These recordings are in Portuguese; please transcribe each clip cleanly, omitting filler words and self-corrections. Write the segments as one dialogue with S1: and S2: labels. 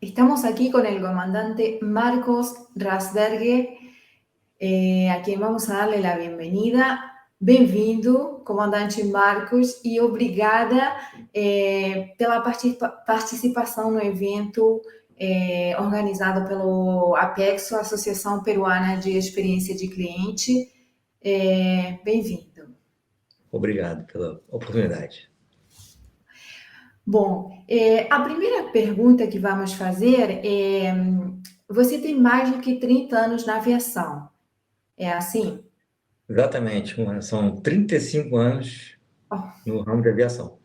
S1: Estamos aquí con el comandante Marcos Rasberger, a quem vamos a darle la bienvenida. Bem-vindo, comandante Marcos, e obrigada pela participação no evento organizado pelo APEXO, Associação Peruana de Experiência de Cliente. Bem-vindo.
S2: Obrigado pela oportunidade.
S1: Bom, a primeira pergunta que vamos fazer é: você tem mais do que 30 anos na aviação, é assim?
S2: Exatamente, são 35 anos no ramo de aviação.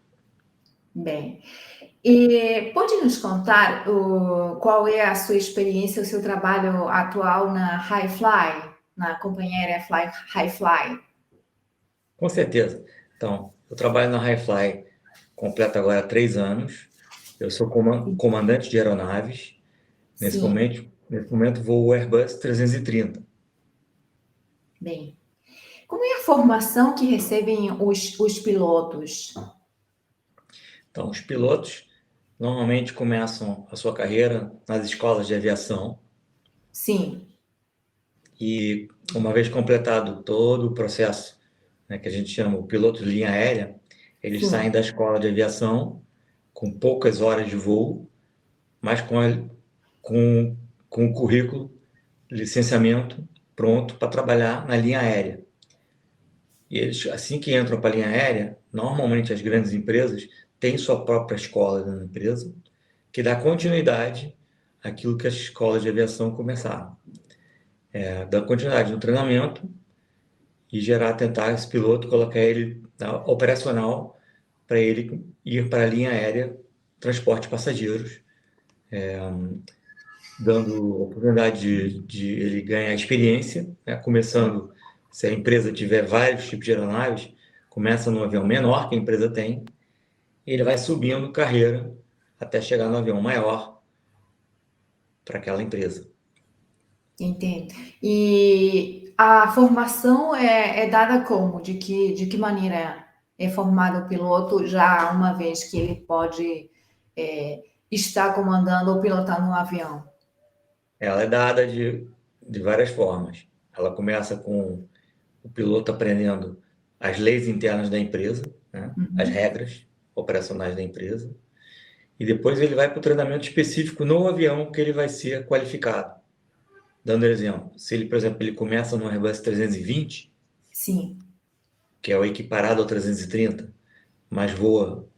S1: Bem, e pode nos contar qual é a sua experiência, o seu trabalho atual na Hi-Fly, na companhia aérea Hi-Fly?
S2: Com certeza. Então, eu trabalho na Hi-Fly, completo agora 3 anos. Eu sou comandante de aeronaves. Nesse momento voo o Airbus 330.
S1: Bem, como é a formação que recebem os pilotos?
S2: Então, os pilotos normalmente começam a sua carreira nas escolas de aviação.
S1: Sim.
S2: E uma vez completado todo o processo, né, que a gente chama o piloto de linha aérea, eles saem da escola de aviação com poucas horas de voo, mas com o currículo, licenciamento pronto para trabalhar na linha aérea. E eles, assim que entram para a linha aérea, normalmente as grandes empresas têm sua própria escola na empresa, que dá continuidade àquilo que as escolas de aviação começaram. Dá continuidade no treinamento e tentar esse piloto, colocar ele operacional para ele ir para a linha aérea, transporte de passageiros, dando oportunidade de ele ganhar experiência, né? Começando, se a empresa tiver vários tipos de aeronaves, começa no avião menor que a empresa tem, e ele vai subindo carreira até chegar no avião maior para aquela empresa.
S1: Entendo. E a formação é dada como? De que maneira é formado o piloto, já uma vez que ele pode estar comandando ou pilotando um avião?
S2: Ela é dada de várias formas. Ela começa com o piloto aprendendo as leis internas da empresa, né? As regras operacionais da empresa, e depois ele vai para o treinamento específico no avião que ele vai ser qualificado. Dando exemplo, se ele, por exemplo, ele começa no Airbus 320,
S1: Sim.
S2: que é o equiparado ao 330, mas voa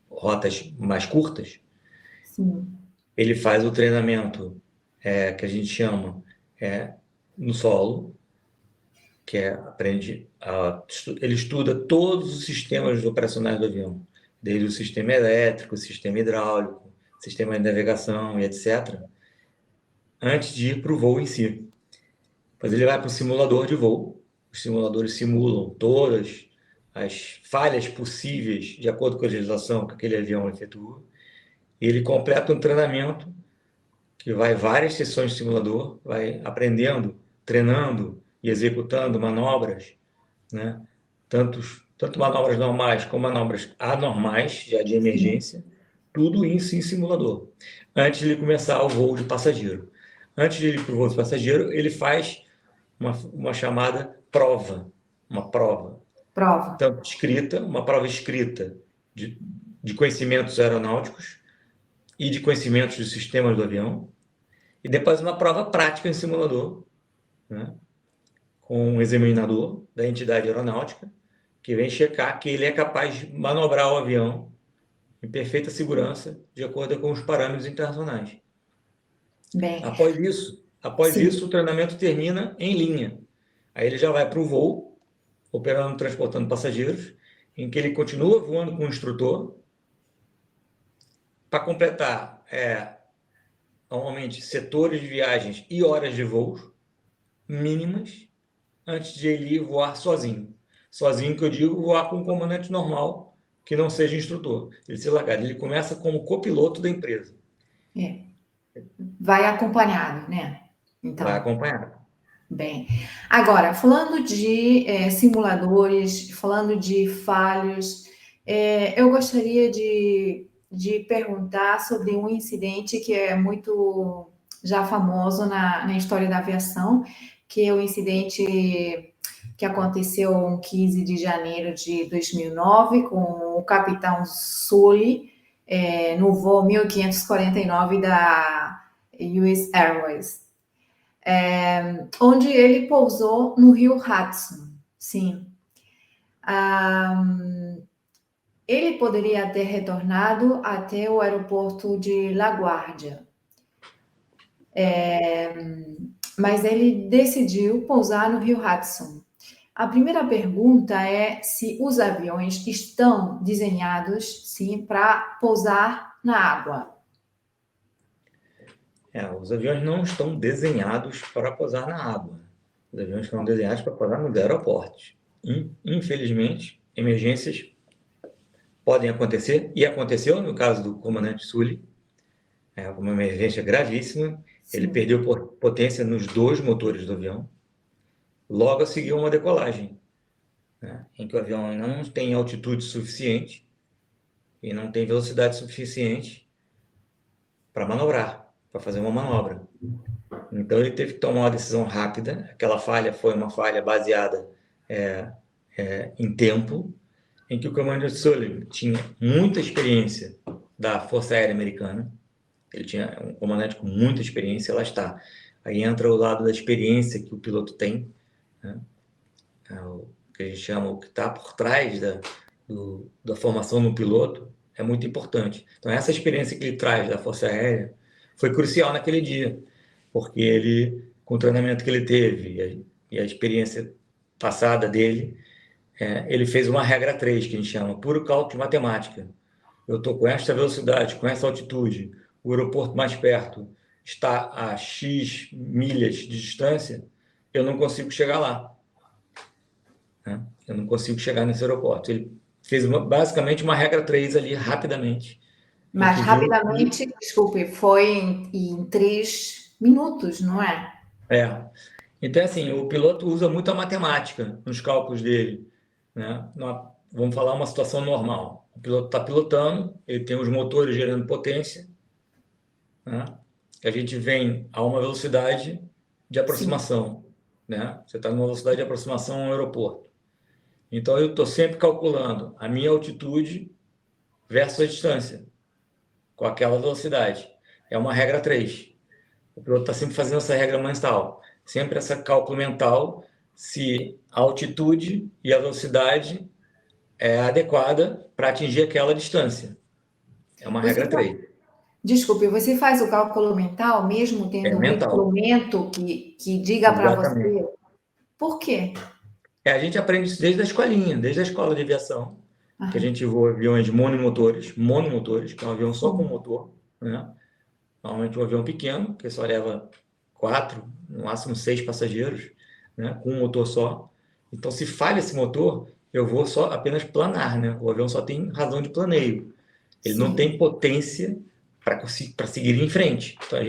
S2: rotas mais curtas,
S1: Sim.
S2: ele faz o treinamento que a gente chama no solo, que ele estuda todos os sistemas operacionais do avião, desde o sistema elétrico, o sistema hidráulico, sistema de navegação e etc., antes de ir para o voo em si. Depois ele vai para o simulador de voo. Os simuladores simulam todas as falhas possíveis de acordo com a legislação que aquele avião efetua. E ele completa um treinamento que vai várias sessões de simulador, vai aprendendo, treinando e executando manobras, né? Tanto manobras normais como manobras anormais, já de emergência, tudo isso em simulador, antes de ele começar o voo de passageiro. Antes de ele ir para o voo de passageiro, ele faz uma chamada prova, uma prova. Tanto escrita, uma prova escrita de conhecimentos aeronáuticos e de conhecimentos dos sistemas do avião, e depois uma prova prática em simulador, né? Com um examinador da entidade aeronáutica, que vem checar que ele é capaz de manobrar o avião em perfeita segurança, de acordo com os parâmetros internacionais.
S1: Bem,
S2: após isso, o treinamento termina em linha. Aí ele já vai para o voo, operando, transportando passageiros, em que ele continua voando com o instrutor, para completar, normalmente, setores de viagens e horas de voo mínimas, antes de ele ir voar sozinho. Sozinho, que eu digo, voar com um comandante normal, que não seja instrutor. Ele começa como copiloto da empresa.
S1: Vai acompanhado, né? Então,
S2: vai acompanhado.
S1: Bem, agora, falando de simuladores, falando de falhos, eu gostaria de de perguntar sobre um incidente que é muito já famoso na história da aviação, que é o incidente que aconteceu em 15 de janeiro de 2009 com o capitão Sully, no voo 1549 da US Airways, onde ele pousou no rio Hudson. Sim. Ele poderia ter retornado até o aeroporto de LaGuardia, mas ele decidiu pousar no rio Hudson. A primeira pergunta é se os aviões estão desenhados, sim, para pousar na água.
S2: Os aviões não estão desenhados para pousar na água. Os aviões estão desenhados para pousar nos aeroportos. Infelizmente, emergências podem acontecer, e aconteceu no caso do comandante Sully, uma emergência gravíssima. Sim. Ele perdeu potência nos 2 motores do avião. Logo a seguir uma decolagem, em que o avião não tem altitude suficiente e não tem velocidade suficiente para manobrar, para fazer uma manobra. Então ele teve que tomar uma decisão rápida. Aquela falha foi uma falha baseada em tempo, em que o comandante Sully tinha muita experiência da Força Aérea Americana. Ele tinha um comandante com muita experiência, lá está. Aí entra o lado da experiência que o piloto tem, o que a gente chama, o que está por trás da formação no piloto, é muito importante. Então, essa experiência que ele traz da Força Aérea foi crucial naquele dia, porque ele, com o treinamento que ele teve e a experiência passada dele, ele fez uma regra 3, que a gente chama, puro cálculo de matemática. Eu estou com esta velocidade, com essa altitude, o aeroporto mais perto está a X milhas de distância, eu não consigo chegar lá. Eu não consigo chegar nesse aeroporto. Ele fez basicamente uma regra 3 ali, rapidamente.
S1: Mas rapidamente, desculpe, foi em 3 minutos, não é?
S2: Então, assim, o piloto usa muito a matemática nos cálculos dele. Vamos falar uma situação normal. O piloto está pilotando, ele tem os motores gerando potência, a gente vem a uma velocidade de aproximação. Você está numa velocidade de aproximação ao aeroporto. Então, eu estou sempre calculando a minha altitude versus a distância, com aquela velocidade. É uma regra 3. O piloto está sempre fazendo essa regra mental. Sempre essa cálculo mental, se a altitude e a velocidade é adequada para atingir aquela distância. É uma regra 3.
S1: Desculpe, você faz o cálculo mental mesmo tendo um instrumento que diga para você? Por quê?
S2: A gente aprende isso desde a escolinha, desde a escola de aviação, que a gente voa aviões monomotores, que é um avião só com motor, Normalmente um avião pequeno, que só leva 4, no máximo 6 passageiros, com um motor só. Então, se falha esse motor, eu vou apenas planar, O avião só tem razão de planeio. Ele não tem potência para seguir em frente. Então,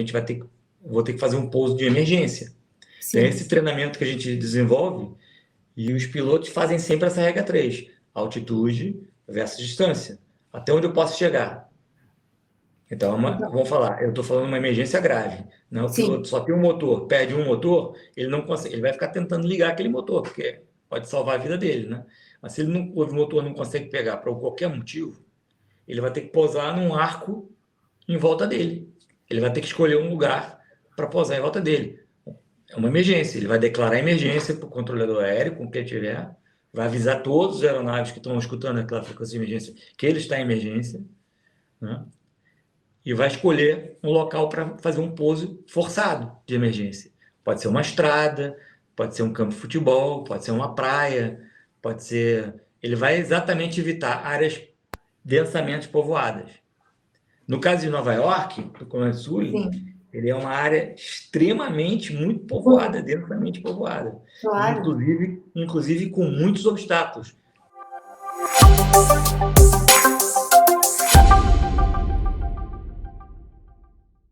S2: vou ter que fazer um pouso de emergência. Então, esse treinamento que a gente desenvolve, e os pilotos fazem sempre essa regra 3, altitude versus distância, até onde eu posso chegar. Então, vamos falar, eu estou falando de uma emergência grave. O piloto só tem um motor, perde um motor, ele não consegue, ele vai ficar tentando ligar aquele motor, porque pode salvar a vida dele, Mas se o motor não consegue pegar por qualquer motivo, ele vai ter que pousar num arco em volta dele. Ele vai ter que escolher um lugar para pousar em volta dele. É uma emergência, ele vai declarar emergência para o controlador aéreo, com quem tiver, vai avisar todos os aeronaves que estão escutando aquela frequência de emergência que ele está em emergência, e vai escolher um local para fazer um pouso forçado de emergência. Pode ser uma estrada, pode ser um campo de futebol, pode ser uma praia, pode ser... Ele vai exatamente evitar áreas densamente povoadas. No caso de Nova York, do Comandante Sully, ele é uma área extremamente muito povoada, densamente povoada. Claro. Inclusive com muitos obstáculos.